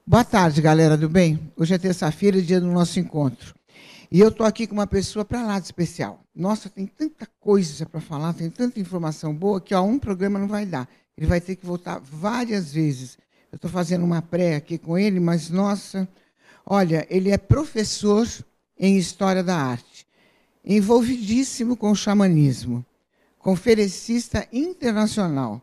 Boa tarde, galera do bem. Hoje é terça-feira, dia do nosso encontro. E eu estou aqui com uma pessoa para lá de especial. Nossa, tem tanta coisa para falar, tem tanta informação boa que um programa não vai dar. Ele vai ter que voltar várias vezes. Eu estou fazendo uma pré aqui com ele, mas, nossa, olha, ele é professor em História da Arte, envolvidíssimo com o xamanismo, conferencista internacional,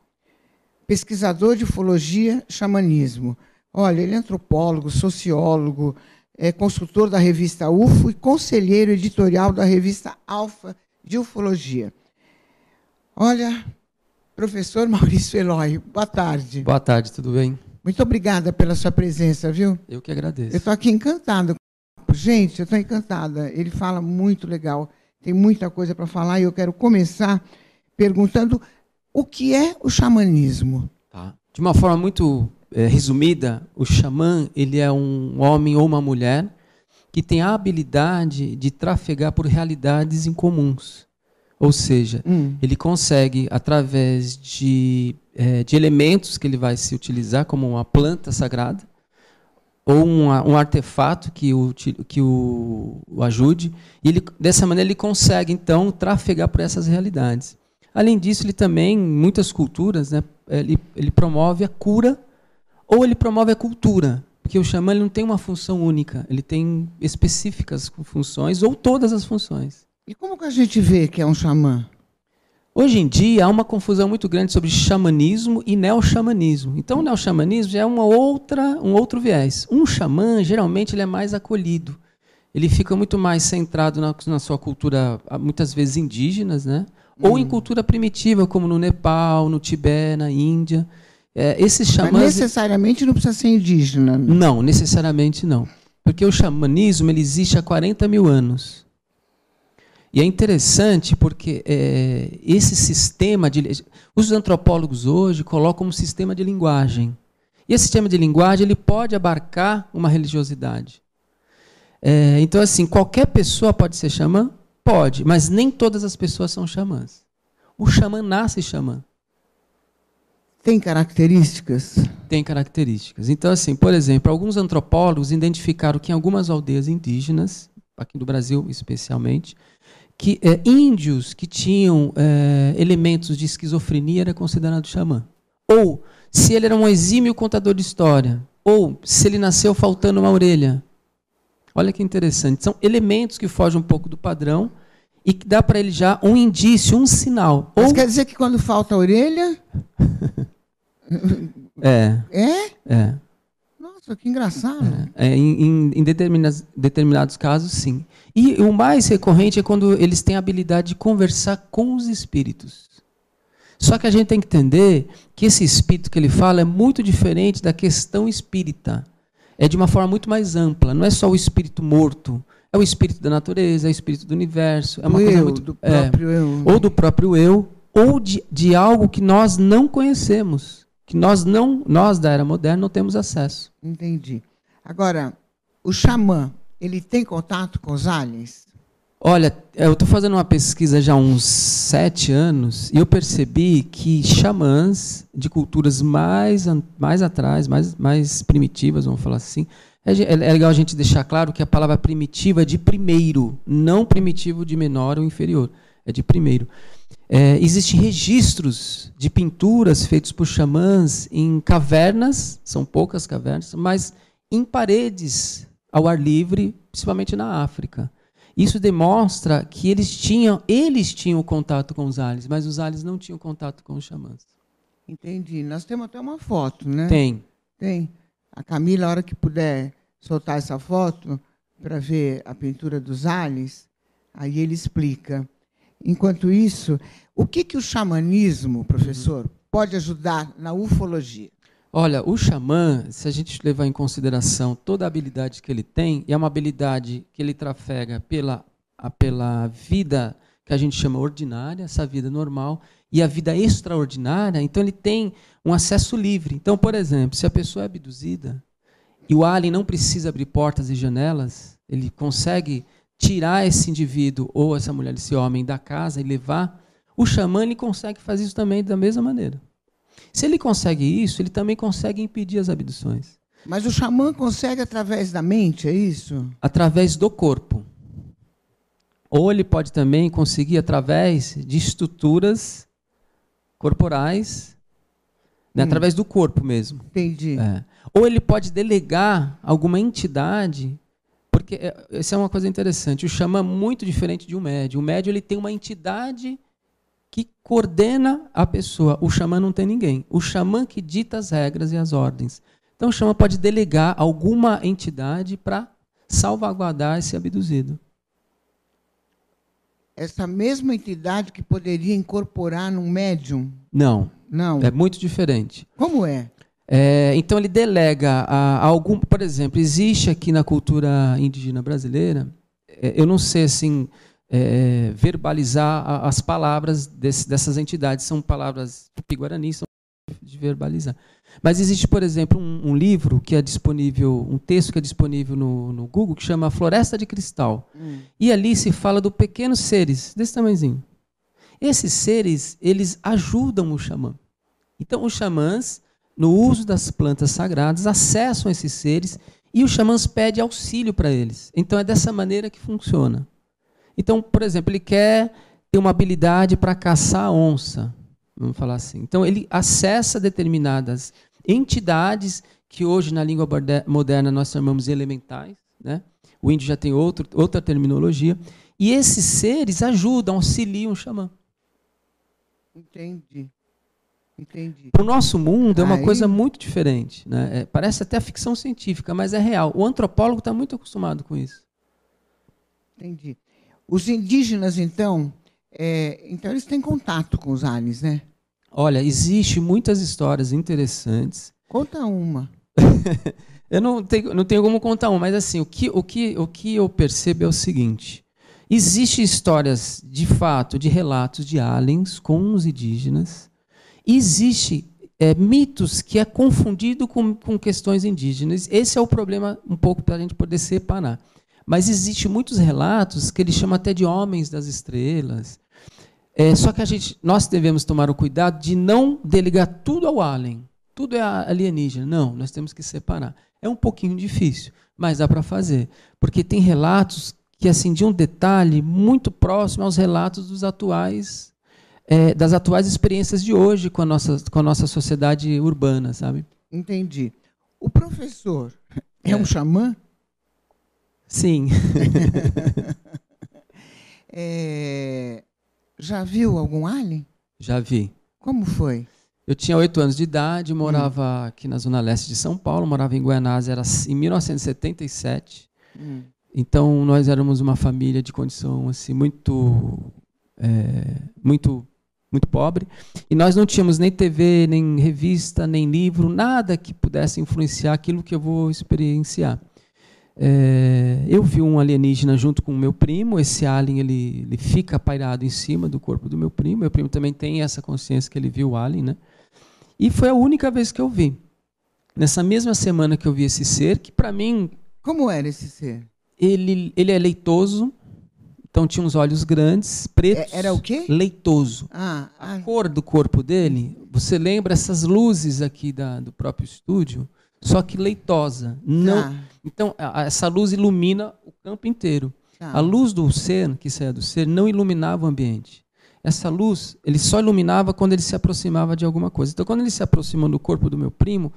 pesquisador de ufologia, xamanismo. Olha, ele é antropólogo, sociólogo, é consultor da revista UFO e conselheiro editorial da revista Alfa de Ufologia. Olha, professor Maurício Eloy, boa tarde. Boa tarde, tudo bem? Muito obrigada pela sua presença, viu? Eu que agradeço. Eu estou aqui encantada. Gente, eu estou encantada. Ele fala muito legal, tem muita coisa para falar e eu quero começar perguntando o que é o xamanismo. Tá. De uma forma muito resumida, o xamã ele é um homem ou uma mulher que tem a habilidade de trafegar por realidades incomuns. Ou seja, ele consegue, através de elementos que ele vai se utilizar, como uma planta sagrada, ou um artefato que o ajude, e dessa maneira ele consegue, então, trafegar por essas realidades. Além disso, ele também, em muitas culturas, né, ele promove a cura ou ele promove a cultura, porque o xamã ele não tem uma função única, ele tem específicas funções ou todas as funções. E como que a gente vê que é um xamã? Hoje em dia, há uma confusão muito grande sobre xamanismo e neoxamanismo. Então, o neoxamanismo já é um outro viés. Um xamã, geralmente, ele é mais acolhido. Ele fica muito mais centrado na sua cultura, muitas vezes indígenas, né? Ou em cultura primitiva, como no Nepal, no Tibete, na Índia. Esses xamãs... Mas necessariamente não precisa ser indígena. Né? Não, necessariamente não. Porque o xamanismo ele existe há 40 mil anos. E é interessante porque esse sistema os antropólogos hoje colocam como sistema de linguagem. E esse sistema de linguagem ele pode abarcar uma religiosidade. Então, assim, qualquer pessoa pode ser xamã? Pode, mas nem todas as pessoas são xamãs. O xamã nasce xamã. Tem características? Tem características. Então, assim, por exemplo, alguns antropólogos identificaram que em algumas aldeias indígenas, aqui do Brasil especialmente, que índios que tinham elementos de esquizofrenia era considerado xamã. Ou se ele era um exímio contador de história, ou se ele nasceu faltando uma orelha. Olha que interessante. São elementos que fogem um pouco do padrão e que dá para ele já um indício, um sinal. Mas quer dizer que quando falta a orelha... É. Nossa, que engraçado. Em determinados casos, sim. E o mais recorrente é quando eles têm a habilidade de conversar com os espíritos. Só que a gente tem que entender que esse espírito que ele fala é muito diferente da questão espírita. É de uma forma muito mais ampla. Não é só o espírito morto. É o espírito da natureza, é o espírito do universo. É uma coisa muito do próprio eu. Ou do próprio eu, ou de algo que nós não conhecemos. Que nós da era moderna não temos acesso. Entendi. Agora, o xamã, ele tem contato com os aliens? Olha, eu estou fazendo uma pesquisa já há uns 7 anos e eu percebi que xamãs de culturas mais atrás, mais primitivas, vamos falar assim, é legal a gente deixar claro que a palavra primitiva é de primeiro, não primitivo de menor ou inferior, é de primeiro. Existem registros de pinturas feitos por xamãs em cavernas, são poucas cavernas, mas em paredes ao ar livre, principalmente na África. Isso demonstra que eles tinham contato com os aliens, mas os aliens não tinham contato com os xamãs. Entendi. Nós temos até uma foto, né? Tem. A Camila, a hora que puder soltar essa foto para ver a pintura dos aliens, aí ele explica. Enquanto isso, o que o xamanismo, professor, pode ajudar na ufologia? Olha, o xamã, se a gente levar em consideração toda a habilidade que ele tem, e é uma habilidade que ele trafega pela vida que a gente chama ordinária, essa vida normal, e a vida extraordinária, então ele tem um acesso livre. Então, por exemplo, se a pessoa é abduzida e o alien não precisa abrir portas e janelas, ele consegue tirar esse indivíduo ou essa mulher, esse homem da casa e levar, o xamã ele consegue fazer isso também da mesma maneira. Se ele consegue isso, ele também consegue impedir as abduções. Mas o xamã consegue através da mente, é isso? Através do corpo. Ou ele pode também conseguir através de estruturas corporais, né, através do corpo mesmo. Entendi. Ou ele pode delegar alguma entidade, porque essa é uma coisa interessante. O xamã é muito diferente de um médium. O médium ele tem uma entidade que coordena a pessoa. O xamã não tem ninguém. O xamã que dita as regras e as ordens. Então o xamã pode delegar alguma entidade para salvaguardar esse abduzido. Essa mesma entidade que poderia incorporar num médium? Não. Não. É muito diferente. Como é? Então ele delega a algum, por exemplo, existe aqui na cultura indígena brasileira, eu não sei assim verbalizar as palavras dessas entidades, são palavras tupi-guarani, são de verbalizar. Mas existe, por exemplo, um livro que é disponível, um texto que é disponível no Google, que chama Floresta de Cristal. E ali se fala de pequenos seres, desse tamanhozinho. Esses seres, eles ajudam o xamã. Então, os xamãs, no uso das plantas sagradas, acessam esses seres e os xamãs pedem auxílio para eles. Então, é dessa maneira que funciona. Então, por exemplo, ele quer ter uma habilidade para caçar a onça. Vamos falar assim. Então, ele acessa determinadas entidades que hoje, na língua moderna, nós chamamos de elementais. Né? O índio já tem outra terminologia. E esses seres ajudam, auxiliam o xamã. Entendi. Para o nosso mundo é uma coisa muito diferente. Né? Parece até ficção científica, mas é real. O antropólogo está muito acostumado com isso. Entendi. Os indígenas, então eles têm contato com os aliens, né? Olha, existe muitas histórias interessantes. Conta uma. Eu não tenho como contar uma, mas assim, o que eu percebo é o seguinte. Existem histórias, de fato, de relatos de aliens com os indígenas. Existem mitos que é confundido com questões indígenas. Esse é o problema um pouco para a gente poder separar. Mas existem muitos relatos que eles chamam até de homens das estrelas. Só que nós devemos tomar o cuidado de não delegar tudo ao alien. Tudo é alienígena. Não, nós temos que separar. É um pouquinho difícil, mas dá para fazer. Porque tem relatos que, assim, de um detalhe muito próximo aos relatos dos das atuais experiências de hoje com a nossa sociedade urbana, sabe? Entendi. O professor é um xamã? Sim. Já viu algum alien? Já vi. Como foi? Eu tinha 8 anos de idade, morava aqui na zona leste de São Paulo, morava em Guaianazes, era em 1977. Então, nós éramos uma família de condição assim, muito pobre. E nós não tínhamos nem TV, nem revista, nem livro, nada que pudesse influenciar aquilo que eu vou experienciar. Eu vi um alienígena junto com o meu primo. Esse alien ele fica pairado em cima do corpo do meu primo. Meu primo também tem essa consciência que ele viu o alien, né? E foi a única vez que eu vi. Nessa mesma semana que eu vi esse ser, que para mim... Como era esse ser? Ele é leitoso, então tinha uns olhos grandes, pretos. Era o quê? Leitoso. A cor do corpo dele, você lembra essas luzes aqui do próprio estúdio? Só que leitosa. Não. Então, essa luz ilumina o campo inteiro. A luz do ser, que saía do ser, não iluminava o ambiente. Essa luz, ele só iluminava quando ele se aproximava de alguma coisa. Então, quando ele se aproximou do corpo do meu primo,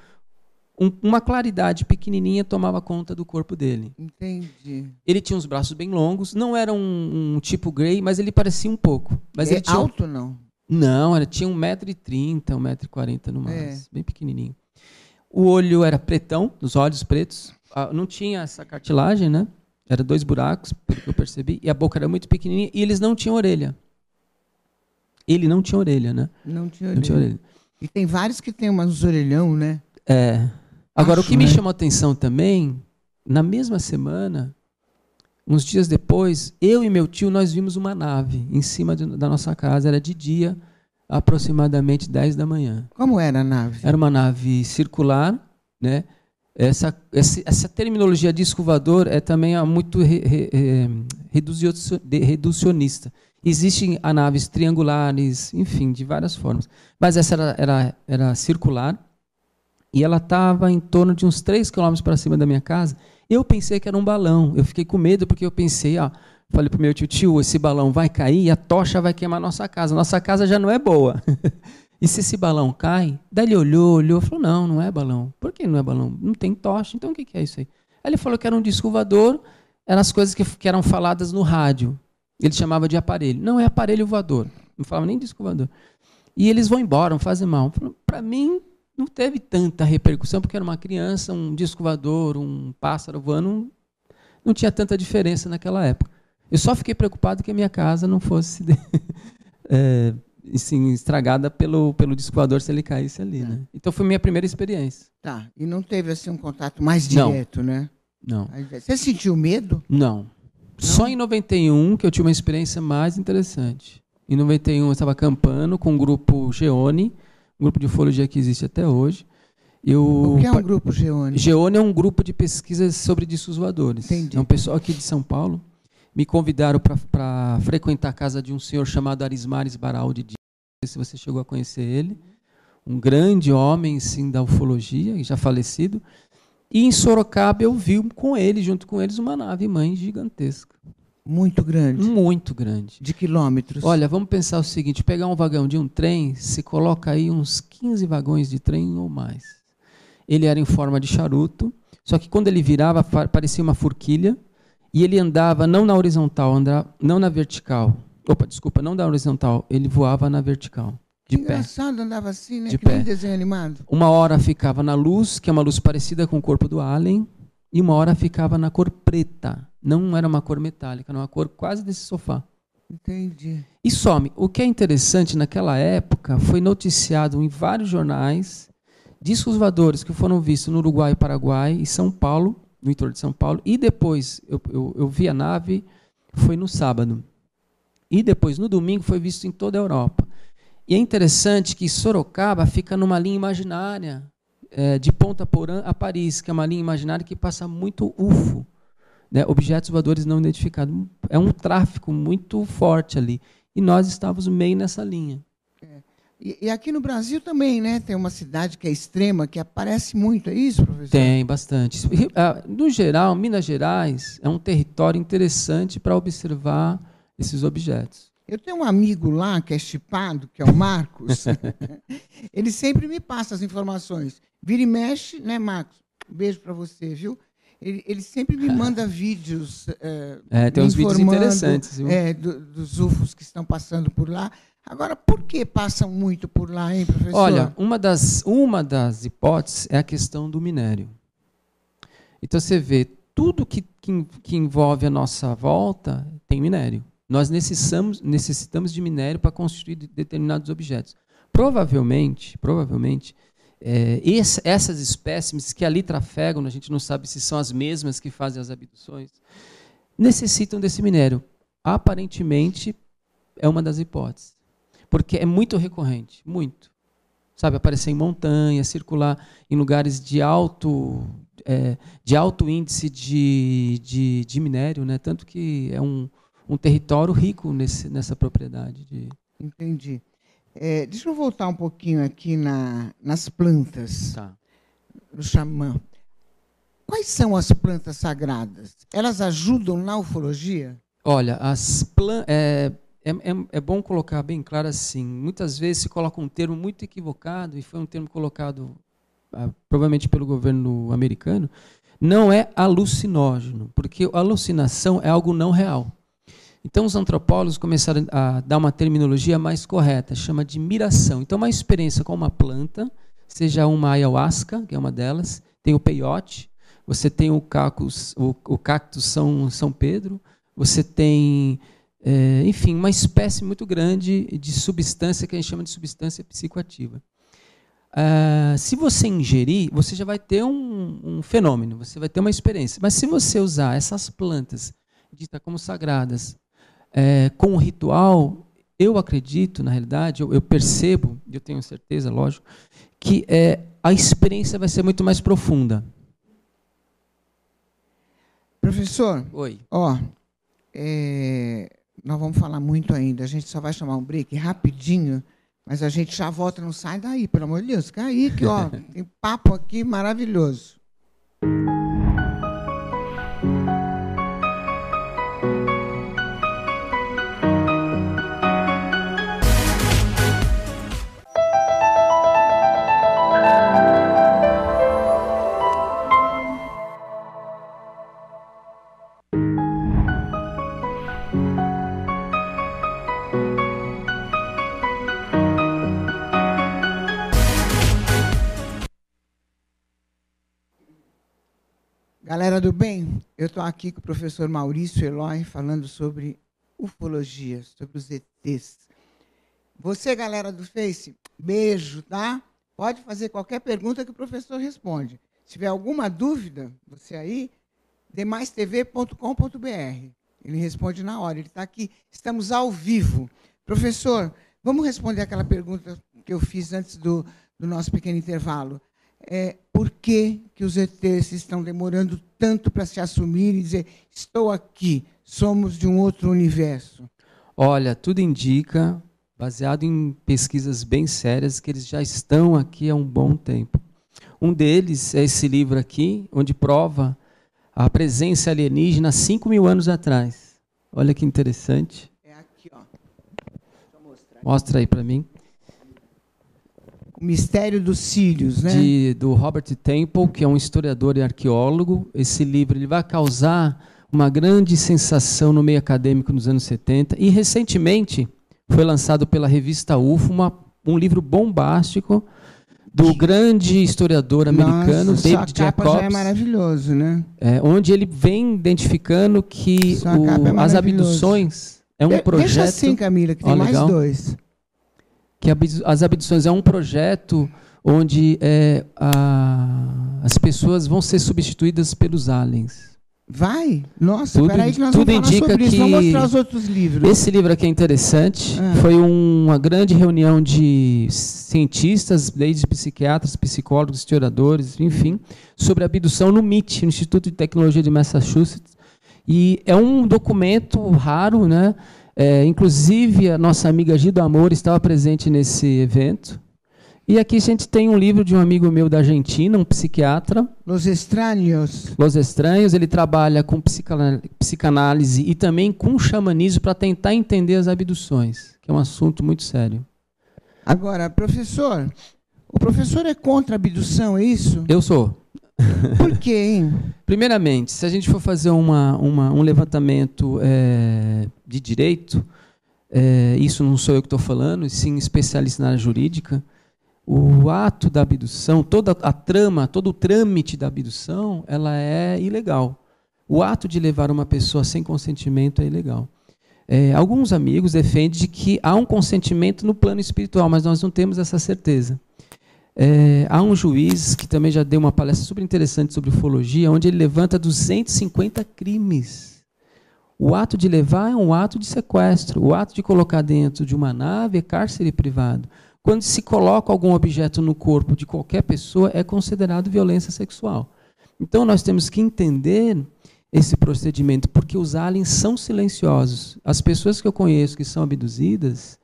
uma claridade pequenininha tomava conta do corpo dele. Entendi. Ele tinha os braços bem longos, não era um tipo Grey, mas ele parecia um pouco. Mas ele tinha alto, não? Não, ele tinha 1,30 m, 1,40 m no mais, bem pequenininho. O olho era pretão, os olhos pretos, não tinha essa cartilagem, né? Era 2 buracos, pelo que eu percebi, e a boca era muito pequenininha, e eles não tinham orelha. Ele não tinha orelha, né? Não tinha orelha. E tem vários que tem umas orelhão, né? Agora, o que me chamou a atenção também, na mesma semana, uns dias depois, eu e meu tio, nós vimos uma nave em cima da nossa casa. Era de dia, aproximadamente 10 da manhã. Como era a nave? Era uma nave circular, né? Essa terminologia de disco voador é também muito reducionista. Existem naves triangulares, enfim, de várias formas. Mas essa era circular. e ela estava em torno de uns 3 quilômetros para cima da minha casa. Eu pensei que era um balão. Eu fiquei com medo porque eu pensei, falei para o meu tio, esse balão vai cair e a tocha vai queimar nossa casa. Nossa casa já não é boa. E se esse balão cai? Daí ele olhou, falou, não é balão. Por que não é balão? Não tem tocha, então o que é isso aí? Aí ele falou que era um disco voador, eram as coisas que eram faladas no rádio. Ele chamava de aparelho. Não, é aparelho voador. Não falava nem disco voador. E eles vão embora, não fazem mal. Para mim, não teve tanta repercussão, porque era uma criança, um disco voador, um pássaro voando, não tinha tanta diferença naquela época. Eu só fiquei preocupado que a minha casa não fosse assim, estragada pelo disco voador se ele caísse ali. Né? Então foi minha primeira experiência. Tá, e não teve assim, um contato mais direto, né? Não. Você sentiu medo? Não. Só em 91 que eu tive uma experiência mais interessante. Em 91 eu estava acampando com o grupo Geone, um grupo de ufologia que existe até hoje. O que é um grupo Geone? Geone é um grupo de pesquisas sobre discos voadores. Entendi. É um pessoal aqui de São Paulo. Me convidaram para frequentar a casa de um senhor chamado Arismares Baraldi. Não sei se você chegou a conhecer ele. Um grande homem, sim, da ufologia, já falecido. E em Sorocaba eu vi com ele, junto com eles, uma nave-mãe gigantesca. Muito grande? Muito grande. De quilômetros? Olha, vamos pensar o seguinte, pegar um vagão de um trem, se coloca aí uns 15 vagões de trem ou mais. Ele era em forma de charuto, só que quando ele virava, parecia uma forquilha, e ele andava não na horizontal, não na vertical. Não na horizontal, ele voava na vertical. De pé. Engraçado, andava assim, né? De que pé. nem desenho animado. Uma hora ficava na luz, que é uma luz parecida com o corpo do alien, e uma hora ficava na cor preta. Não era uma cor metálica, era uma cor quase desse sofá. Entendi. E some. O que é interessante, naquela época, foi noticiado em vários jornais discos voadores que foram vistos no Uruguai, Paraguai e São Paulo, no entorno de São Paulo, e depois eu vi a nave, foi no sábado. E depois, no domingo, foi visto em toda a Europa. E é interessante que Sorocaba fica numa linha imaginária, de Ponta Porã a Paris, que é uma linha imaginária que passa muito UFO, né, objetos voadores não identificados. É um tráfego muito forte ali. E nós estávamos meio nessa linha. E aqui no Brasil também, né? Tem uma cidade que é extrema, que aparece muito, é isso, professor? Tem, bastante. No geral, Minas Gerais é um território interessante para observar esses objetos. Eu tenho um amigo lá, que é chipado, que é o Marcos. Ele sempre me passa as informações. Vira e mexe, né, Marcos? Um beijo para você, viu? Ele sempre me manda vídeos tem uns vídeos interessantes, viu? Dos UFOs que estão passando por lá. Agora, por que passam muito por lá, hein, professor? Olha, uma das hipóteses é a questão do minério. Então, você vê, tudo que envolve a nossa volta tem minério. Nós necessitamos de minério para construir determinados objetos. Provavelmente, essas espécimes que ali trafegam, a gente não sabe se são as mesmas que fazem as abduções, necessitam desse minério. Aparentemente, é uma das hipóteses. Porque é muito recorrente, muito. Sabe, aparecer em montanhas, circular em lugares de alto índice de minério, né? Tanto que é um território rico nessa propriedade. Entendi. Deixa eu voltar um pouquinho aqui nas plantas, Tá. do xamã. Quais são as plantas sagradas? Elas ajudam na ufologia? Olha, é bom colocar bem claro assim. Muitas vezes se coloca um termo muito equivocado, e foi um termo colocado provavelmente pelo governo americano, não é alucinógeno, porque a alucinação é algo não real. Então, os antropólogos começaram a dar uma terminologia mais correta, chama de miração. Então, uma experiência com uma planta, seja uma ayahuasca, que é uma delas, tem o peiote, você tem o cactus São Pedro, você tem, enfim, uma espécie muito grande de substância que a gente chama de substância psicoativa. Se você ingerir, você já vai ter um fenômeno, você vai ter uma experiência. Mas se você usar essas plantas ditas como sagradas, com o ritual, eu acredito, na realidade, eu percebo, eu tenho certeza, lógico, que a experiência vai ser muito mais profunda. Professor, Oi. Nós vamos falar muito ainda, a gente só vai chamar um break rapidinho, Mas a gente já volta, não sai daí, pelo amor de Deus. Fica aí, que ó, tem papo aqui maravilhoso. Galera do bem, eu estou aqui com o professor Maurício Eloy falando sobre ufologia, sobre os ETs. Você, galera do Face, beijo, tá? Pode fazer qualquer pergunta que o professor responde. Se tiver alguma dúvida, você aí, demaistv.com.br. Ele responde na hora, ele está aqui. Estamos ao vivo. Professor, vamos responder aquela pergunta que eu fiz antes do nosso pequeno intervalo. Por que os ETs estão demorando tanto para se assumir e dizer, estou aqui, somos de um outro universo? Olha, tudo indica, baseado em pesquisas bem sérias, que eles já estão aqui há um bom tempo. Um deles é esse livro aqui, onde prova a presença alienígena 5.000 anos atrás. Olha que interessante. É aqui, ó. Deixa eu mostrar. Mostra aí para mim. O Mistério dos Sírios, né? Do Robert Temple, que é um historiador e arqueólogo. Esse livro ele vai causar uma grande sensação no meio acadêmico nos anos 70. E, recentemente, foi lançado pela revista UFO um livro bombástico do grande historiador americano, Nossa, David a capa Jacobs. já é maravilhoso, né? Onde ele vem identificando que as abduções é um projeto... Deixa assim, Camila, que tem mais dois. Que as abduções é um projeto onde as pessoas vão ser substituídas pelos aliens. Vai? Nossa, peraí que nós vamos falar sobre isso. Vamos mostrar os outros livros. Esse livro aqui é interessante. Foi uma grande reunião de cientistas, desde psiquiatras, psicólogos, historiadores, enfim, sobre abdução no MIT, no Instituto de Tecnologia de Massachusetts. E é um documento raro, né? Inclusive, a nossa amiga Gilda Amor estava presente nesse evento. E aqui a gente tem um livro de um amigo meu da Argentina, um psiquiatra. Los Estranhos. Los Estranhos. Ele trabalha com psicanálise e também com xamanismo para tentar entender as abduções, que é um assunto muito sério. Agora, professor, o professor é contra a abdução, é isso? Eu sou. Por quê, hein? Primeiramente, se a gente for fazer um levantamento de direito, isso não sou eu que estou falando, e sim especialista na área jurídica, o ato da abdução, toda a trama, todo o trâmite da abdução, ela é ilegal. O ato de levar uma pessoa sem consentimento é ilegal. Alguns amigos defendem que há um consentimento no plano espiritual, mas nós não temos essa certeza. Há um juiz que também já deu uma palestra super interessante sobre ufologia, onde ele levanta 250 crimes. O ato de levar é um ato de sequestro. O ato de colocar dentro de uma nave é cárcere privado. Quando se coloca algum objeto no corpo de qualquer pessoa, é considerado violência sexual. Então, nós temos que entender esse procedimento, porque os aliens são silenciosos. As pessoas que eu conheço que são abduzidas,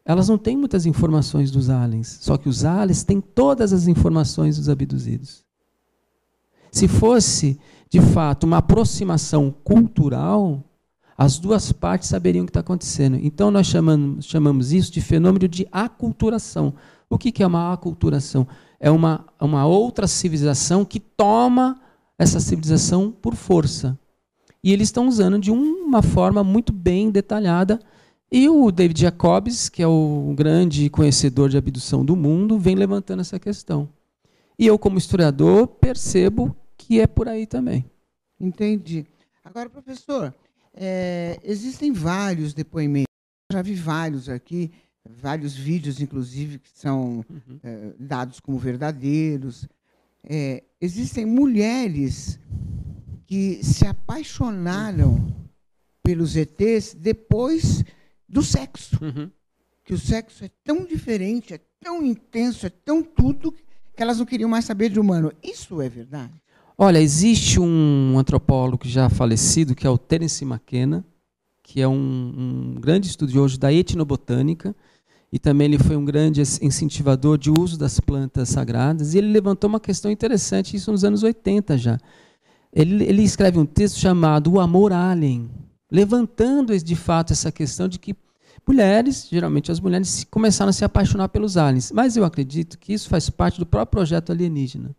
elas não têm muitas informações dos aliens, só que os aliens têm todas as informações dos abduzidos. Se fosse, de fato, uma aproximação cultural, as duas partes saberiam o que está acontecendo. Então, nós chamamos isso de fenômeno de aculturação. O que é uma aculturação? É uma outra civilização que toma essa civilização por força. E eles estão usando de uma forma muito bem detalhada. E o David Jacobs, que é o grande conhecedor de abdução do mundo, vem levantando essa questão. E eu, como historiador, percebo que é por aí também. Entendi. Agora, professor, existem vários depoimentos, eu já vi vários aqui, vários vídeos, inclusive, que são dados como verdadeiros. Existem mulheres que se apaixonaram pelos ETs depois do sexo. Que o sexo é tão diferente, é tão intenso, é tão tudo, que elas não queriam mais saber de humano. Isso é verdade? Olha, existe um antropólogo já falecido, que é o Terence McKenna, que é um grande estudioso da etnobotânica, e também ele foi um grande incentivador de uso das plantas sagradas, e ele levantou uma questão interessante, isso nos anos 80 já. Ele escreve um texto chamado O Amor Alien, levantando de fato essa questão de que mulheres, geralmente as mulheres, começaram a se apaixonar pelos aliens. Mas eu acredito que isso faz parte do próprio projeto alienígena.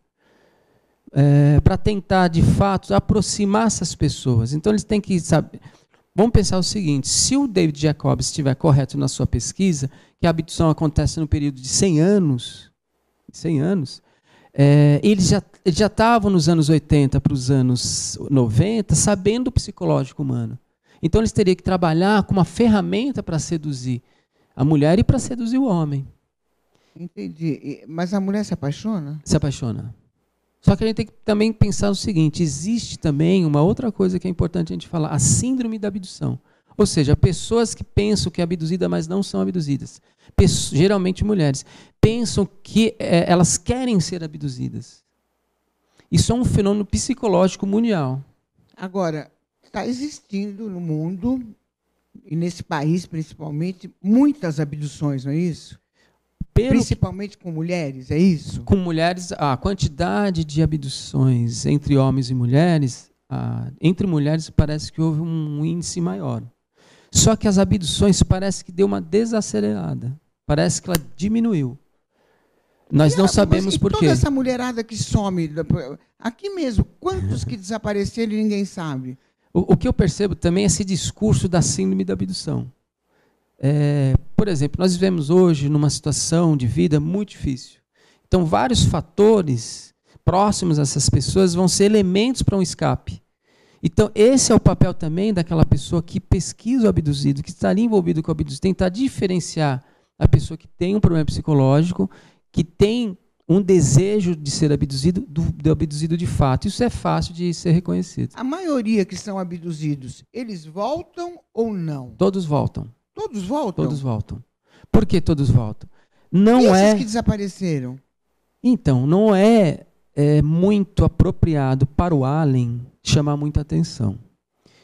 Para tentar, de fato, aproximar essas pessoas. Então, eles têm que saber. Vamos pensar o seguinte: se o David Jacobs estiver correto na sua pesquisa, que a abdução acontece no período de 100 anos, eles já estavam nos anos 80 para os anos 90, sabendo o psicológico humano. Então, eles teriam que trabalhar com uma ferramenta para seduzir a mulher e para seduzir o homem. Entendi. Mas a mulher se apaixona? Se apaixona. Só que a gente tem que também pensar o seguinte: existe também uma outra coisa que é importante a gente falar, a síndrome da abdução. Ou seja, pessoas que pensam que é abduzida, mas não são abduzidas. Geralmente mulheres. Pensam que elas querem ser abduzidas. Isso é um fenômeno psicológico mundial. Agora, está existindo no mundo, e nesse país principalmente, muitas abduções, não é isso? Principalmente com mulheres, é isso? Com mulheres, a quantidade de abduções entre homens e mulheres, entre mulheres parece que houve um índice maior. Só que as abduções parece que deu uma desacelerada. Parece que ela diminuiu. Nós não sabemos por quê. Toda essa mulherada que some, aqui mesmo, quantos que desapareceram e ninguém sabe? O que eu percebo também é esse discurso da síndrome da abdução. Por exemplo, nós vivemos hoje numa situação de vida muito difícil. Então, vários fatores próximos a essas pessoas vão ser elementos para um escape. Então, esse é o papel também daquela pessoa que pesquisa o abduzido, que estaria envolvido com o abduzido, tentar diferenciar a pessoa que tem um problema psicológico, que tem um desejo de ser abduzido, do abduzido de fato. Isso é fácil de ser reconhecido. A maioria que são abduzidos, eles voltam ou não? Todos voltam. Todos voltam? Todos voltam. Por que todos voltam? Não e esses que desapareceram? Então, não é muito apropriado para o alien chamar muita atenção.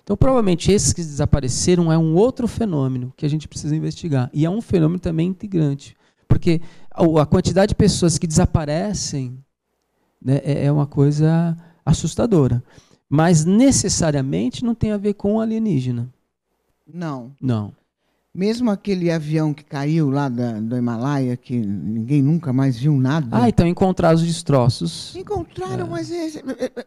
Então, provavelmente, esses que desapareceram é um outro fenômeno que a gente precisa investigar. E é um fenômeno também integrante. Porque a quantidade de pessoas que desaparecem, né, é uma coisa assustadora. Mas, necessariamente, não tem a ver com o alienígena. Não. Não. Mesmo aquele avião que caiu lá do Himalaia, que ninguém nunca mais viu nada. Então encontraram os destroços. Encontraram, mas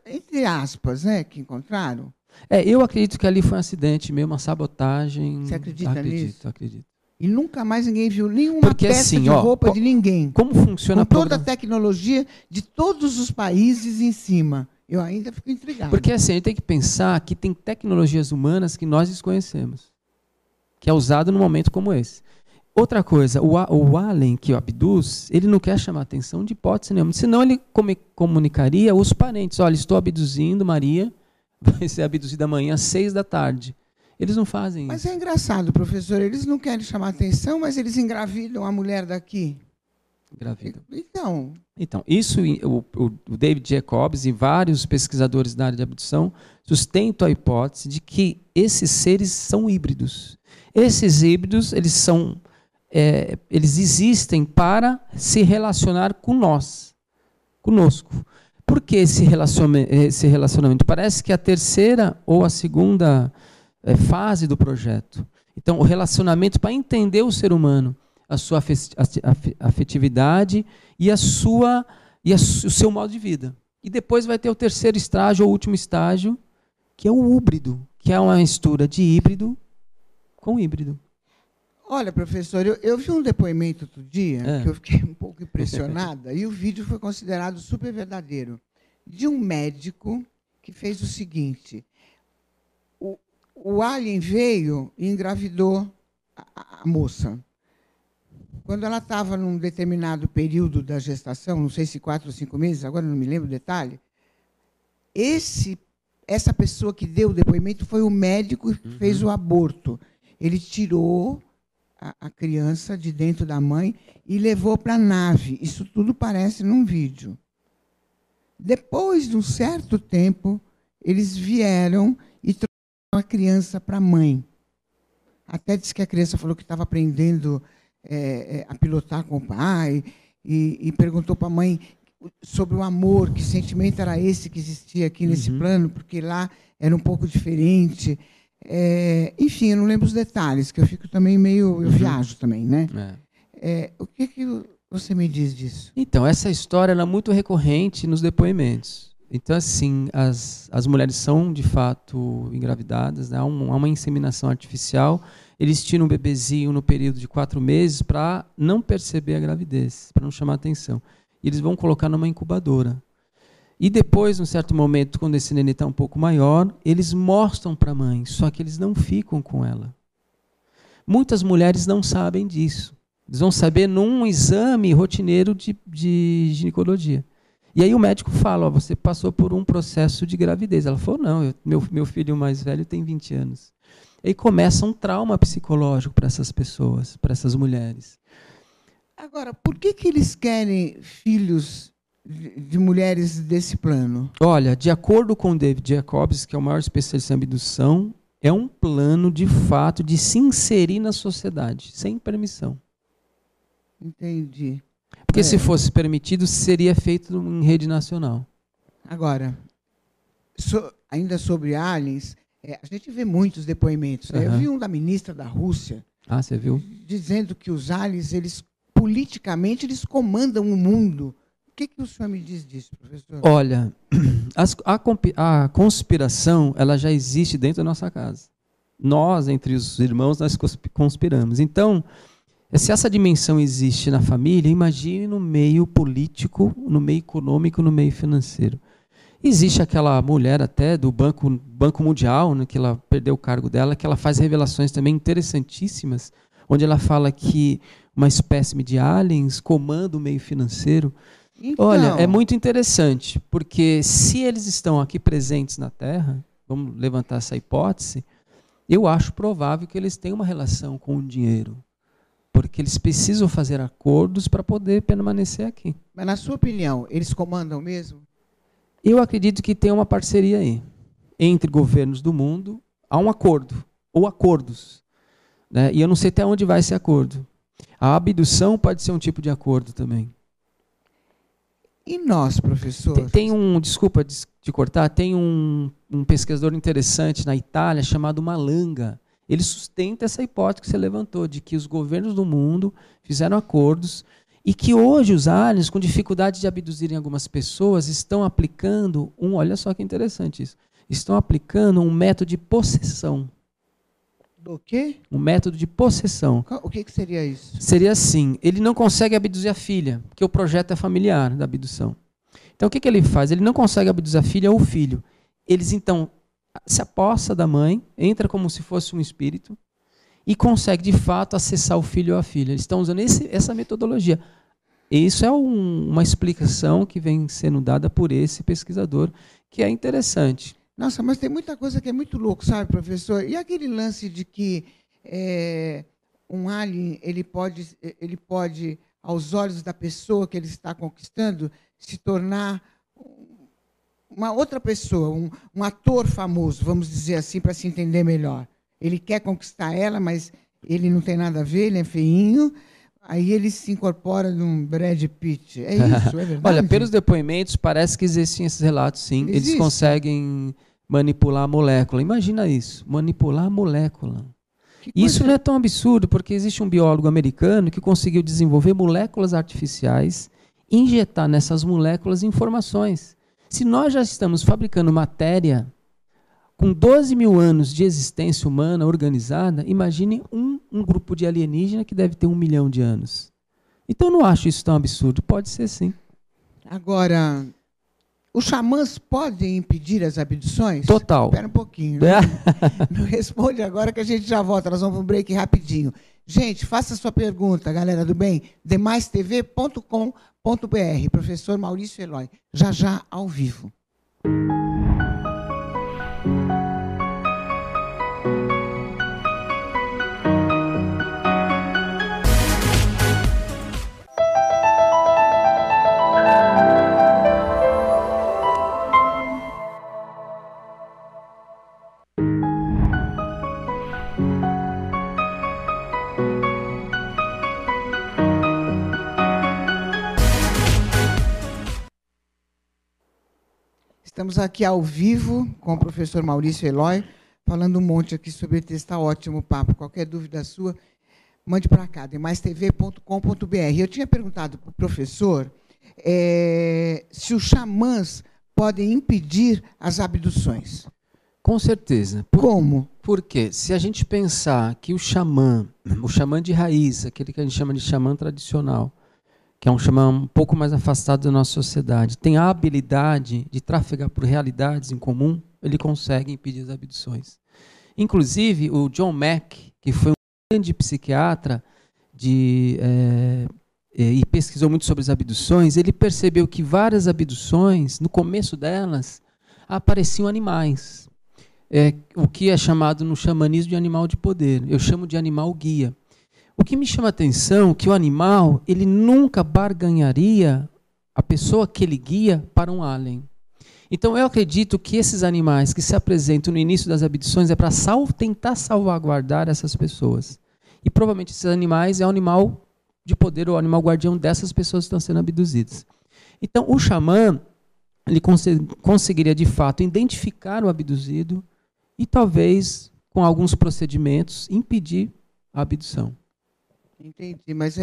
entre aspas, que encontraram. Eu acredito que ali foi um acidente mesmo, uma sabotagem. Você acredita nisso? Acredito. E nunca mais ninguém viu nenhuma peça de roupa de ninguém. Como funciona com toda a tecnologia de todos os países em cima. Eu ainda fico intrigado. Porque assim, a gente tem que pensar que tem tecnologias humanas que nós desconhecemos, que é usado num momento como esse. Outra coisa, o alien que o abduz, ele não quer chamar atenção de hipótese nenhuma, senão ele comunicaria aos parentes: olha, estou abduzindo Maria, vai ser abduzida amanhã às 6h. Eles não fazem isso. Mas é isso. Engraçado, professor, eles não querem chamar atenção, mas eles engravidam a mulher daqui. Engravidam. Então, isso o David Jacobs e vários pesquisadores da área de abdução sustentam a hipótese de que esses seres são híbridos. Esses híbridos, eles existem para se relacionar conosco. Por que esse relacionamento? Parece que é a terceira ou a segunda fase do projeto. Então, o relacionamento para entender o ser humano, a sua afetividade e o seu modo de vida. E depois vai ter o terceiro estágio, ou último estágio, que é o híbrido, que é uma mistura de híbrido com híbrido. Olha, professor, eu vi um depoimento outro dia, que eu fiquei um pouco impressionada, e o vídeo foi considerado super verdadeiro, de um médico que fez o seguinte: o alien veio e engravidou a moça. Quando ela estava num determinado período da gestação, não sei se 4 ou 5 meses, agora não me lembro o detalhe, essa pessoa que deu o depoimento foi o médico que fez o aborto. Ele tirou a criança de dentro da mãe e levou para a nave. Isso tudo parece num vídeo. Depois de um certo tempo, eles vieram e trouxeram a criança para a mãe. Até disse que a criança falou que estava aprendendo a pilotar com o pai, e perguntou para a mãe sobre o amor, que sentimento era esse que existia aqui nesse plano, porque lá era um pouco diferente. Enfim, eu não lembro os detalhes, que eu fico também meio... Eu viajo também, né? O que você me diz disso? Então, essa história ela é muito recorrente nos depoimentos. Então, assim, as mulheres são, de fato, engravidadas, né? Há uma inseminação artificial. Eles tiram um bebezinho no período de 4 meses para não perceber a gravidez, para não chamar atenção. E eles vão colocar numa incubadora. E depois, num certo momento, quando esse neném está um pouco maior, eles mostram para a mãe, só que eles não ficam com ela. Muitas mulheres não sabem disso. Eles vão saber num exame rotineiro de ginecologia. E aí o médico fala, você passou por um processo de gravidez. Ela falou, não, meu filho mais velho tem 20 anos. E aí começa um trauma psicológico para essas pessoas, para essas mulheres. Agora, por que eles querem filhos de mulheres desse plano? Olha, de acordo com David Jacobs, que é o maior especialista em abdução, é um plano, de fato, de se inserir na sociedade, sem permissão. Entendi. Porque se fosse permitido, seria feito em rede nacional. Agora, ainda sobre aliens, a gente vê muitos depoimentos. Né? Eu vi um da ministra da Rússia. Ah, você viu? Dizendo que os aliens, politicamente, eles comandam o mundo. O que o senhor me diz disso, professor? Olha, a conspiração ela já existe dentro da nossa casa. Nós, entre os irmãos, nós conspiramos. Então, se essa dimensão existe na família, imagine no meio político, no meio econômico, no meio financeiro. Existe aquela mulher até do Banco Mundial, né, que ela perdeu o cargo dela, que ela faz revelações também interessantíssimas, onde ela fala que uma espécime de aliens comanda o meio financeiro. Então, olha, é muito interessante, porque se eles estão aqui presentes na Terra, vamos levantar essa hipótese, eu acho provável que eles tenham uma relação com o dinheiro. Porque eles precisam fazer acordos para poder permanecer aqui. Mas, na sua opinião, eles comandam mesmo? Eu acredito que tem uma parceria aí. Entre governos do mundo, há um acordo, ou acordos. Né? E eu não sei até onde vai esse acordo. A abdução pode ser um tipo de acordo também. E nós, professor? Desculpa te cortar, tem um pesquisador interessante na Itália chamado Malanga. Ele sustenta essa hipótese que você levantou, de que os governos do mundo fizeram acordos e que hoje os aliens, com dificuldade de abduzirem algumas pessoas, estão aplicando olha só que interessante isso, estão aplicando um método de possessão. Do quê? Um método de possessão. O que seria isso? Seria assim, ele não consegue abduzir a filha, porque o projeto é familiar da abdução. Então o que ele faz? Ele não consegue abduzir a filha ou o filho. Eles então se apossa da mãe, entra como se fosse um espírito e consegue, de fato, acessar o filho ou a filha. Eles estão usando essa metodologia. Isso é uma explicação que vem sendo dada por esse pesquisador, que é interessante. Nossa, mas tem muita coisa que é muito louco, sabe, professor? E aquele lance de que um alien ele pode, aos olhos da pessoa que ele está conquistando, se tornar uma outra pessoa, um ator famoso, vamos dizer assim, para se entender melhor. Ele quer conquistar ela, mas ele não tem nada a ver, ele é feinho, aí ele se incorpora num Brad Pitt. É isso, é verdade? Olha, pelos depoimentos, parece que existem esses relatos, sim. Eles conseguem manipular a molécula. Imagina isso, manipular a molécula. Isso não é tão absurdo, porque existe um biólogo americano que conseguiu desenvolver moléculas artificiais, injetar nessas moléculas informações. Se nós já estamos fabricando matéria com 12 mil anos de existência humana organizada, imagine um grupo de alienígena que deve ter 1 milhão de anos. Então, eu não acho isso tão absurdo. Pode ser, sim. Agora, os xamãs podem impedir as abduções? Total. Espera um pouquinho. Não responde agora que a gente já volta. Nós vamos para um break rapidinho. Gente, faça a sua pergunta, galera do bem. demaistv.com.br. Professor Maurício Eloy. Já, ao vivo. Estamos aqui ao vivo com o professor Maurício Eloy, falando um monte aqui sobre ET. Está ótimo o papo. Qualquer dúvida sua, mande para cá, demaistv.com.br. Eu tinha perguntado para o professor se os xamãs podem impedir as abduções. Com certeza. Como? Porque se a gente pensar que o xamã de raiz, aquele que a gente chama de xamã tradicional, que é um xamã um pouco mais afastado da nossa sociedade, tem a habilidade de trafegar por realidades em comum, ele consegue impedir as abduções. Inclusive, o John Mack, que foi um grande psiquiatra e pesquisou muito sobre as abduções, ele percebeu que várias abduções, no começo delas, apareciam animais. O que é chamado no xamanismo de animal de poder. Eu chamo de animal guia. O que me chama a atenção é que o animal, ele nunca barganharia a pessoa que ele guia para um alien. Então eu acredito que esses animais que se apresentam no início das abduções é para tentar salvaguardar essas pessoas. E provavelmente esses animais é o animal de poder ou o animal guardião dessas pessoas que estão sendo abduzidas. Então o xamã, ele conseguiria de fato identificar o abduzido e talvez, com alguns procedimentos, impedir a abdução. Entendi, mas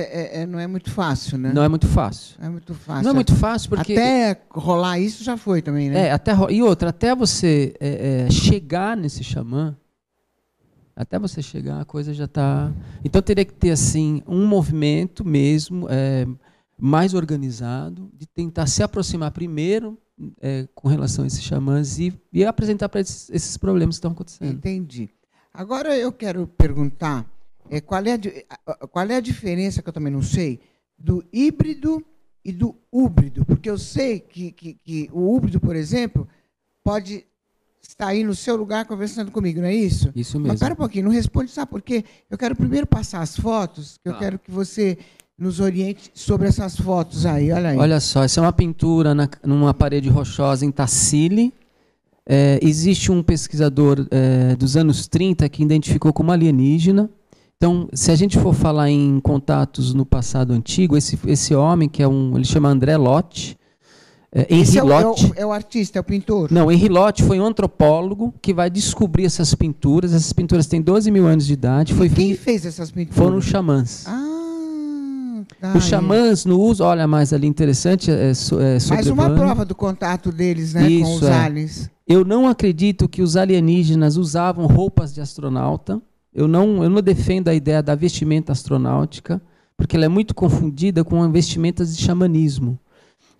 não é muito fácil, né? Não é muito fácil. É muito fácil. Não é muito fácil porque... Até rolar isso já foi também, né? E outra, até você chegar nesse xamã, até você chegar, a coisa já está... Então teria que ter assim, um movimento mesmo, mais organizado, de tentar se aproximar primeiro com relação a esses xamãs e apresentar para eles esses problemas que estão acontecendo. Entendi. Agora eu quero perguntar... Qual é a diferença, que eu também não sei, do híbrido e do húbrido? Porque eu sei que o húbrido, por exemplo, pode estar aí no seu lugar conversando comigo, não é isso? Isso mesmo. Mas espera um pouquinho, não responde, sabe por quê? Eu quero primeiro passar as fotos, que eu quero que você nos oriente sobre essas fotos aí. Olha aí. Olha só, essa é uma pintura numa parede rochosa em Tassili. Existe um pesquisador dos anos 30 que identificou como alienígena. Então, se a gente for falar em contatos no passado antigo, esse homem, ele chama André Lott. Esse é o artista, é o pintor? Não, Henri Lott foi um antropólogo que vai descobrir essas pinturas. Essas pinturas têm 12 mil anos de idade. Quem fez essas pinturas? Foram os xamãs. Os xamãs no uso, olha mais ali, interessante. Mais uma prova do contato deles, né, com os aliens. Eu não acredito que os alienígenas usavam roupas de astronauta. Eu não defendo a ideia da vestimenta astronáutica, porque ela é muito confundida com vestimentas de xamanismo.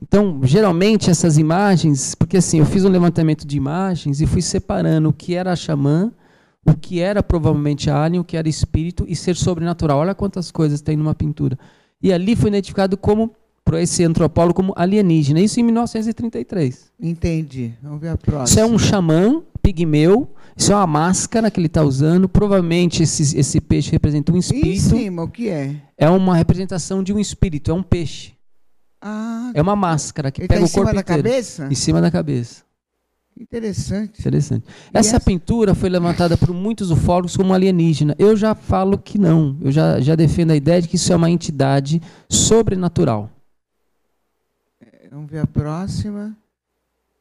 Então, geralmente, essas imagens... Porque assim, eu fiz um levantamento de imagens e fui separando o que era xamã, o que era provavelmente alien, o que era espírito e ser sobrenatural. Olha quantas coisas tem numa pintura. E ali foi identificado por esse antropólogo como alienígena. Isso em 1933. Entendi. Vamos ver a próxima. Isso é um xamã pigmeu. Isso é uma máscara que ele está usando. Provavelmente esse peixe representa um espírito. E em cima, o que é? É uma representação de um espírito, é um peixe. É uma máscara que pega o corpo inteiro. Em cima da cabeça? Em cima da cabeça. Interessante. Essa pintura foi levantada por muitos ufólogos como alienígena. Eu já falo que não. Eu já defendo a ideia de que isso é uma entidade sobrenatural. Vamos ver a próxima.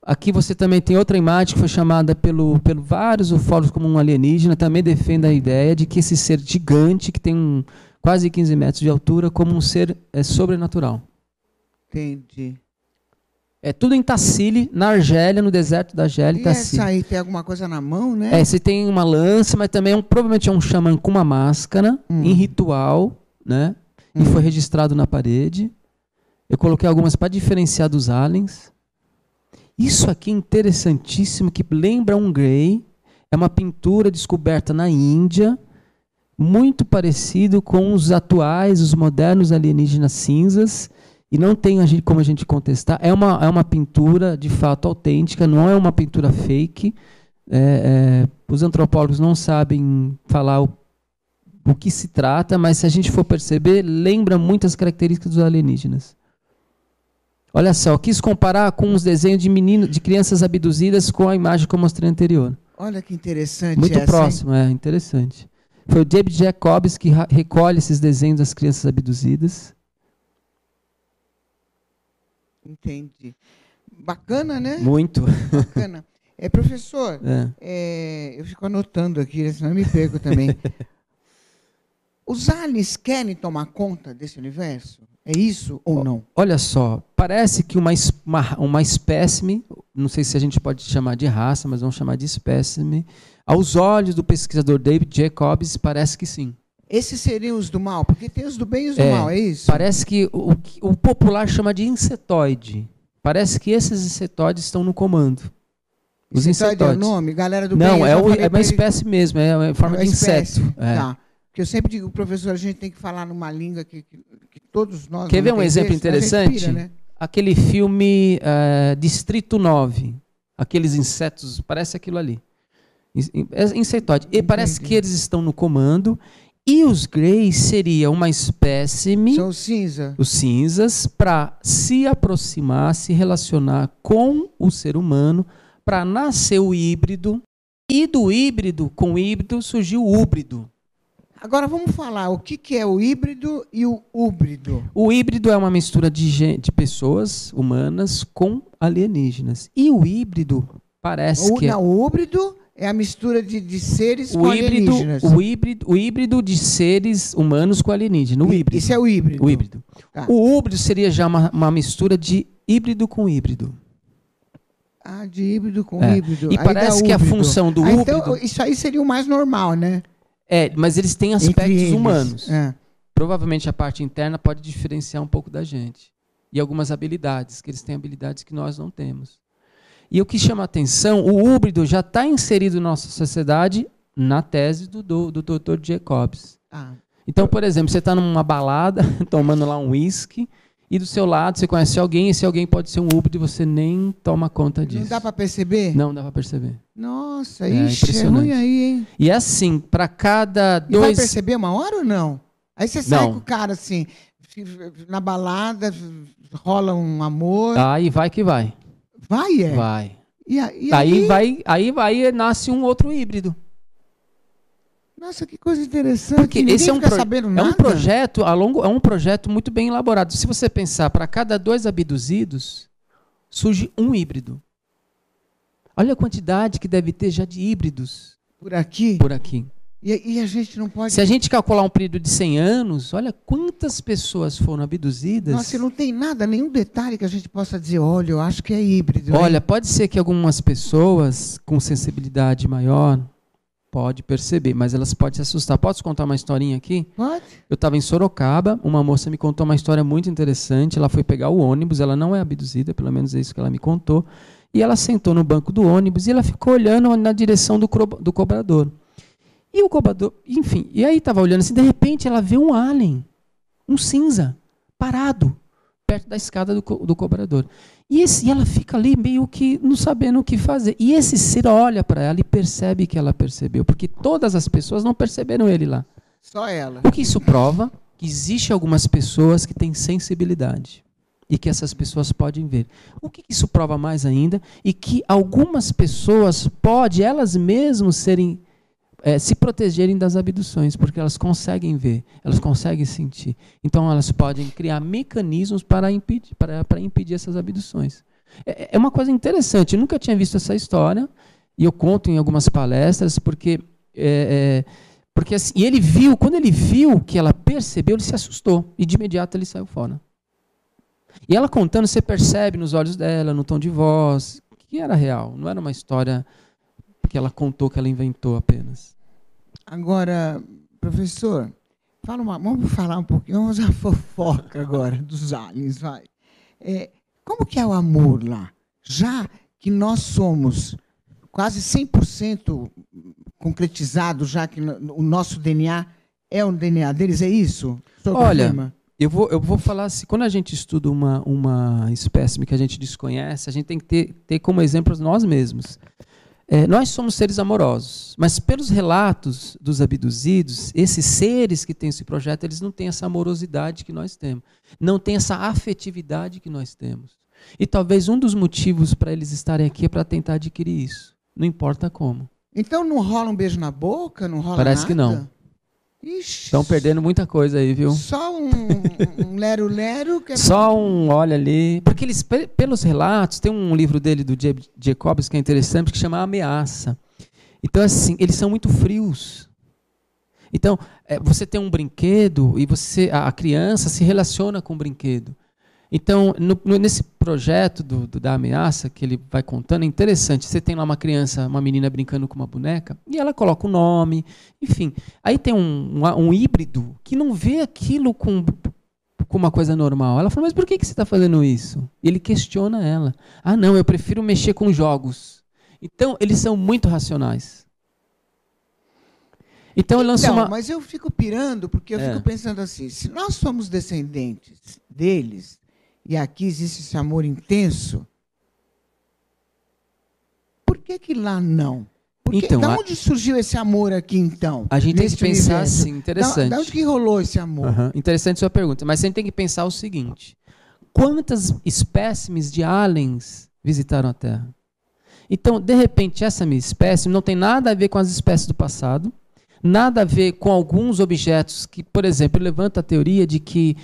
Aqui você também tem outra imagem que foi chamada pelo vários ufólogos como um alienígena. Também defende a ideia de que esse ser gigante, que tem quase 15 metros de altura, como um ser sobrenatural. Entendi. É tudo em Tassili, na Argélia, no deserto da Argélia. E essa aí tem alguma coisa na mão, né? Você tem uma lança, mas também provavelmente é um xamã com uma máscara, em ritual, né? E foi registrado na parede. Eu coloquei algumas para diferenciar dos aliens. Isso aqui é interessantíssimo, que lembra um Grey. É uma pintura descoberta na Índia, muito parecido com os atuais, os modernos alienígenas cinzas. E não tem como a gente contestar. É uma pintura, de fato, autêntica, não é uma pintura fake. Os antropólogos não sabem falar o que se trata, mas se a gente for perceber, lembra muitas características dos alienígenas. Olha só, eu quis comparar com os desenhos de crianças abduzidas com a imagem que eu mostrei anterior. Olha que interessante. Muito próximo, interessante. Foi o David Jacobs que recolhe esses desenhos das crianças abduzidas. Entendi. Bacana, né? Muito. Bacana. Professor, eu fico anotando aqui, senão eu me perco também. Os aliens querem tomar conta desse universo? É isso ou não? Olha só, parece que uma espécime, não sei se a gente pode chamar de raça, mas vamos chamar de espécime, aos olhos do pesquisador David Jacobs, parece que sim. Esses seriam os do mal? Porque tem os do bem e os do mal, é isso? Parece que o popular chama de insetoide. Parece que esses insetoides estão no comando. Os insetoides. É o nome? Galera do não, bem? É uma espécie mesmo, é uma forma de inseto. Tá. Porque eu sempre digo, professor, a gente tem que falar numa língua que todos nós... Quer ver um exemplo interessante? Né? Aquele filme Distrito 9. Aqueles insetos, parece aquilo ali. Insetoide. E parece que eles estão no comando. E os greys seria uma espécime... São cinza. Os cinzas, para se aproximar, se relacionar com o ser humano, para nascer o híbrido. E do híbrido, com o híbrido, surgiu o húbrido. Agora vamos falar o que é o híbrido e o húbrido. O híbrido é uma mistura de pessoas humanas com alienígenas. E o híbrido parece que... Não, o híbrido é a mistura de seres com alienígenas. O híbrido de seres humanos com alienígenas. Isso é o híbrido. O híbrido. Tá. O híbrido seria já uma mistura de híbrido com híbrido. Ah, de híbrido com híbrido. E aí parece que a função do híbrido... Então, isso aí seria o mais normal, né? Mas eles têm aspectos humanos. Provavelmente a parte interna pode diferenciar um pouco da gente. E algumas habilidades, que eles têm habilidades que nós não temos. E o que chama a atenção, o híbrido já está inserido na nossa sociedade na tese do Dr. Jacobs. Então, por exemplo, você está numa balada, tomando lá um uísque, e do seu lado você conhece alguém, e esse alguém pode ser um híbrido e você nem toma conta disso. Não dá para perceber? Não dá para perceber. Nossa, é ruim aí, hein? E é assim, para cada dois... E vai perceber uma hora ou não? Aí você sai com o cara assim, na balada, rola um amor... Aí vai que vai. Vai, é? Vai. E aí vai nasce um outro híbrido. Nossa, que coisa interessante. Porque esse sabendo nada. É um projeto muito bem elaborado. Se você pensar, para cada 2 abduzidos, surge um híbrido. Olha a quantidade que deve ter já de híbridos. Por aqui? Por aqui. E a gente não pode... Se a gente calcular um período de 100 anos, olha quantas pessoas foram abduzidas. Nossa, não tem nada, nenhum detalhe que a gente possa dizer, olha, eu acho que é híbrido. Olha, pode ser que algumas pessoas com sensibilidade maior pode perceber, mas elas podem se assustar. Posso contar uma historinha aqui? Pode. Eu estava em Sorocaba, uma moça me contou uma história muito interessante. Ela foi pegar o ônibus, ela não é abduzida, pelo menos é isso que ela me contou. E ela sentou no banco do ônibus e ela ficou olhando na direção do cobrador. E o cobrador, enfim, e aí estava olhando assim, de repente ela vê um alien, um cinza, parado, perto da escada do cobrador. E ela fica ali meio que não sabendo o que fazer. E esse ser olha para ela e percebe que ela percebeu, porque todas as pessoas não perceberam ele lá. Só ela. O que isso prova? Que existem algumas pessoas que têm sensibilidade. E que essas pessoas podem ver. O que isso prova mais ainda? E que algumas pessoas podem, elas mesmas, se protegerem das abduções, porque elas conseguem ver, elas conseguem sentir. Então, elas podem criar mecanismos para impedir essas abduções. É uma coisa interessante. Eu nunca tinha visto essa história, e eu conto em algumas palestras, porque assim, e ele viu, quando ele viu que ela percebeu, ele se assustou, e de imediato ele saiu fora. E ela contando, você percebe nos olhos dela, no tom de voz, que era real, não era uma história que ela contou, que ela inventou apenas. Agora, professor, vamos falar um pouquinho, vamos à fofoca agora dos aliens, vai. Como que é o amor lá? Já que nós somos quase 100% concretizados, já que o nosso DNA é o DNA deles, é isso? Olha, eu vou falar assim, quando a gente estuda uma espécime que a gente desconhece, a gente tem que ter como exemplo nós mesmos. Nós somos seres amorosos, mas pelos relatos dos abduzidos, esses seres que têm esse projeto, eles não têm essa amorosidade que nós temos, não têm essa afetividade que nós temos. E talvez um dos motivos para eles estarem aqui é para tentar adquirir isso, não importa como. Então não rola um beijo na boca, não rola Parece nada? que não. Estão perdendo muita coisa aí, viu? Só um lero-lero. Só um olha ali. Porque eles, pelos relatos, tem um livro dele, do Jacobs, que é interessante, que chama Ameaça. Então, assim, eles são muito frios. Então, você tem um brinquedo e a criança se relaciona com o brinquedo. Então, nesse projeto da Ameaça, que ele vai contando, é interessante. Você tem lá uma criança, uma menina brincando com uma boneca, e ela coloca o nome, enfim. Aí tem um híbrido que não vê aquilo com uma coisa normal. Ela fala, mas por que você está fazendo isso? E ele questiona ela. Ah, não, eu prefiro mexer com jogos. Então, eles são muito racionais. Então, mas eu fico pirando, porque eu fico pensando assim, se nós somos descendentes deles, e aqui existe esse amor intenso, por que lá não? Então, de onde surgiu esse amor aqui, então? A gente tem que pensar assim, interessante. De onde que rolou esse amor? Interessante sua pergunta, mas a gente tem que pensar o seguinte, quantas espécimes de aliens visitaram a Terra? Então, de repente, essa minha espécie não tem nada a ver com as espécies do passado, nada a ver com alguns objetos que, por exemplo, levanta a teoria de que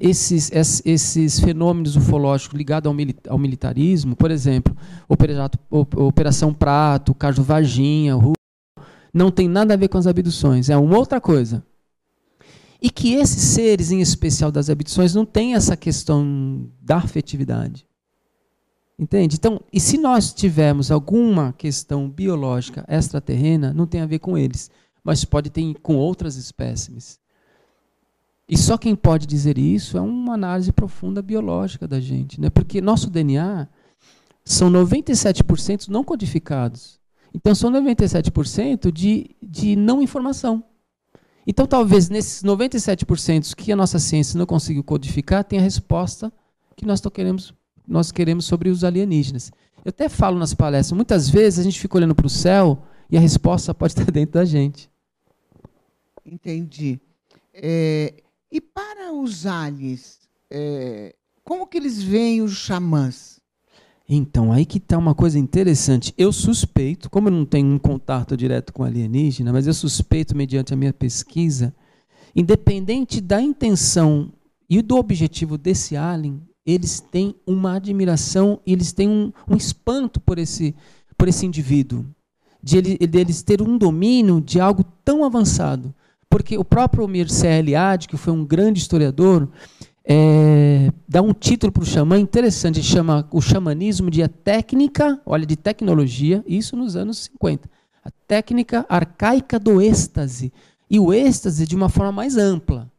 esses fenômenos ufológicos ligados ao militarismo, por exemplo, Operação Prato, caso Varginha, não tem nada a ver com as abduções, é uma outra coisa. E que esses seres, em especial das abduções, não têm essa questão da afetividade. Entende? Então, e se nós tivermos alguma questão biológica extraterrena, não tem a ver com eles, mas pode ter com outras espécimes. E só quem pode dizer isso é uma análise profunda biológica da gente, né? Porque nosso DNA são 97% não codificados. Então, são 97% de não informação. Então, talvez nesses 97% que a nossa ciência não conseguiu codificar, tenha a resposta que nós queremos sobre os alienígenas. Eu até falo nas palestras, muitas vezes a gente fica olhando para o céu e a resposta pode estar dentro da gente. Entendi. E para os aliens, como que eles veem os xamãs? Então, aí que está uma coisa interessante. Eu suspeito, como eu não tenho um contato direto com alienígena, mas eu suspeito, mediante a minha pesquisa, independente da intenção e do objetivo desse alien, eles têm uma admiração, eles têm um espanto por esse indivíduo, de eles terem um domínio de algo tão avançado. Porque o próprio Mircea Eliade, que foi um grande historiador, dá um título para o xamã interessante, ele chama o xamanismo de a técnica, olha, de tecnologia, isso nos anos 50, a técnica arcaica do êxtase, e o êxtase de uma forma mais ampla,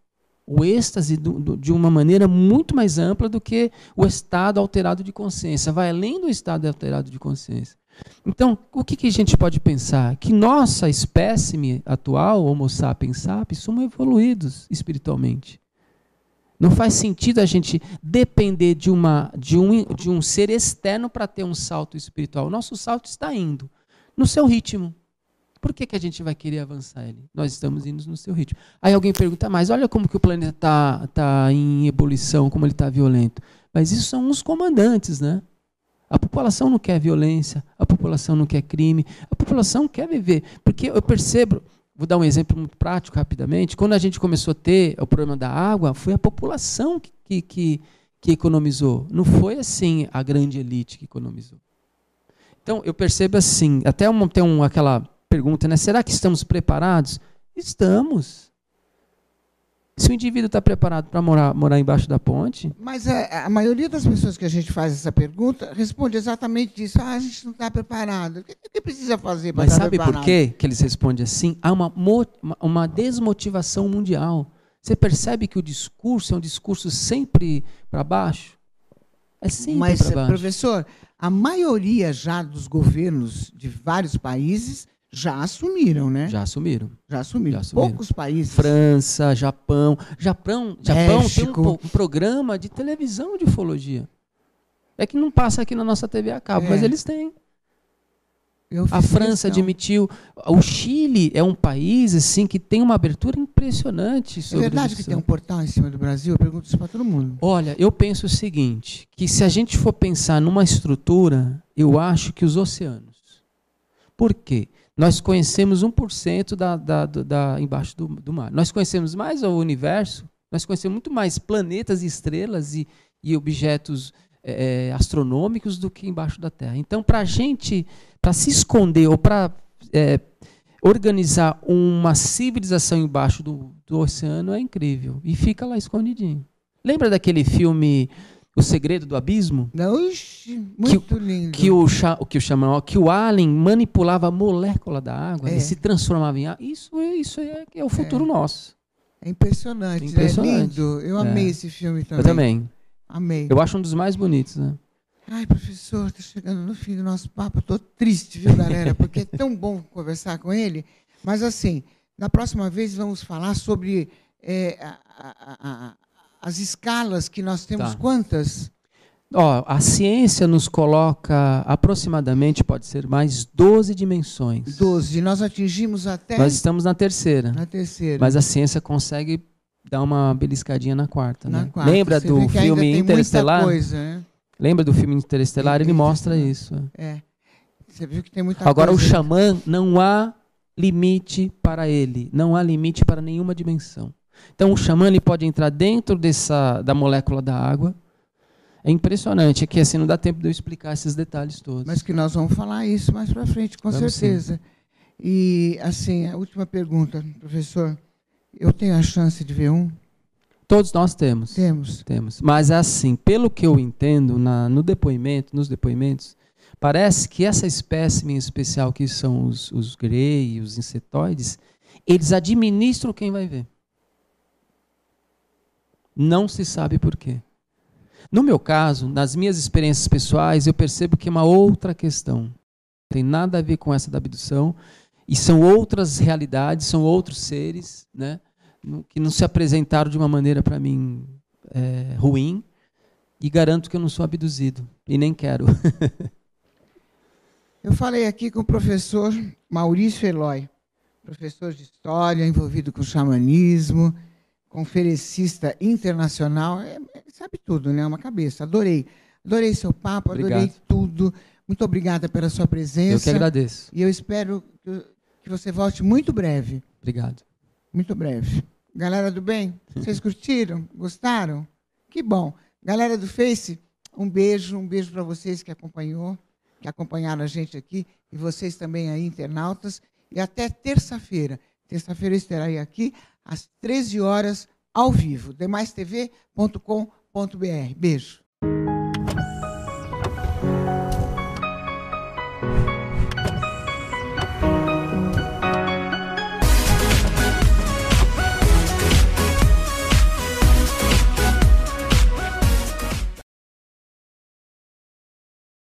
o êxtase de uma maneira muito mais ampla do que o estado alterado de consciência, vai além do estado alterado de consciência. Então, o que a gente pode pensar? Que nossa espécime atual, Homo sapiens sapiens, somos evoluídos espiritualmente. Não faz sentido a gente depender de um ser externo para ter um salto espiritual. O nosso salto está indo no seu ritmo. Por que a gente vai querer avançar ele? Nós estamos indo no seu ritmo. Aí alguém pergunta, mas olha como que o planeta está em ebulição, como ele está violento. Mas isso são os comandantes, né? A população não quer violência, a população não quer crime, a população quer viver. Porque eu percebo, vou dar um exemplo muito prático rapidamente, quando a gente começou a ter o problema da água, foi a população que economizou. Não foi assim a grande elite que economizou. Então, eu percebo assim, até tem aquela pergunta, né? Será que estamos preparados? Estamos. Se o indivíduo está preparado para morar embaixo da ponte... Mas a maioria das pessoas que a gente faz essa pergunta responde exatamente isso. A gente não está preparado. O que precisa fazer para estar preparado? Mas sabe por que eles respondem assim? Há uma desmotivação mundial. Você percebe que o discurso é um discurso sempre para baixo? É sempre para baixo. Mas, professor, a maioria já dos governos de vários países... já assumiram, né? Já assumiram. Poucos países. França, Japão. Japão tem um programa de televisão de ufologia. É que não passa aqui na nossa TV a cabo, mas eles têm. A França admitiu. O Chile é um país assim, que tem uma abertura impressionante sobre isso. É verdade que tem um portal em cima do Brasil? Eu pergunto isso para todo mundo. Olha, eu penso o seguinte, que se a gente for pensar numa estrutura, eu acho que os oceanos. Por quê? Nós conhecemos 1% embaixo do mar. Nós conhecemos mais o universo, nós conhecemos muito mais planetas e estrelas e objetos astronômicos do que embaixo da Terra. Então, para se esconder ou para organizar uma civilização embaixo do oceano é incrível. E fica lá escondidinho. Lembra daquele filme O Segredo do Abismo? Não, muito lindo. Que o alien manipulava a molécula da água e se transformava em água. Isso é o futuro nosso. É impressionante, impressionante. É lindo. Eu amei esse filme também. Eu também. Amei. Eu acho um dos mais bonitos, né? Ai, professor, está chegando no fim do nosso papo. Estou triste, viu, galera? Porque é tão bom conversar com ele. Mas, assim, na próxima vez vamos falar sobre as escalas que nós temos. Tá. Quantas? A ciência nos coloca aproximadamente, pode ser mais 12 dimensões. 12. Nós atingimos até... Nós estamos na terceira. Na terceira. Mas a ciência consegue dar uma beliscadinha na quarta. Na né? quarta. Lembra Você do vê que filme ainda tem Interestelar? muita coisa, né? Lembra do filme Interestelar? Ele mostra isso. Você viu que tem muita Agora, coisa. o xamã, não há limite para ele. Não há limite para nenhuma dimensão. Então, o xamã ele pode entrar dentro da molécula da água. É impressionante. É que assim, não dá tempo de eu explicar esses detalhes todos. Mas que nós vamos falar isso mais para frente, com certeza. Sim. E, assim, a última pergunta, professor. Eu tenho a chance de ver um? Todos nós temos. Temos. Mas, assim, pelo que eu entendo, nos depoimentos, parece que essa espécime especial, que são os grey, os insetoides, eles administram quem vai ver. Não se sabe por quê. No meu caso, nas minhas experiências pessoais, eu percebo que é uma outra questão. Não tem nada a ver com essa da abdução. E são outras realidades, são outros seres, né, que não se apresentaram de uma maneira, para mim, ruim. E garanto que eu não sou abduzido. E nem quero. Eu falei aqui com o professor Maurício Eloy, professor de História, envolvido com xamanismo, conferencista internacional, sabe tudo, né? Uma cabeça. Adorei seu papo, adorei tudo. Muito obrigada pela sua presença. Eu que agradeço. E eu espero que você volte muito breve. Obrigado. Muito breve. Galera do bem, vocês curtiram? Gostaram? Que bom. Galera do Face, um beijo para vocês que acompanharam a gente aqui, e vocês também aí, internautas. E até terça-feira. Terça-feira eu estarei aqui às 13 horas, ao vivo, demaistv.com.br. Beijo.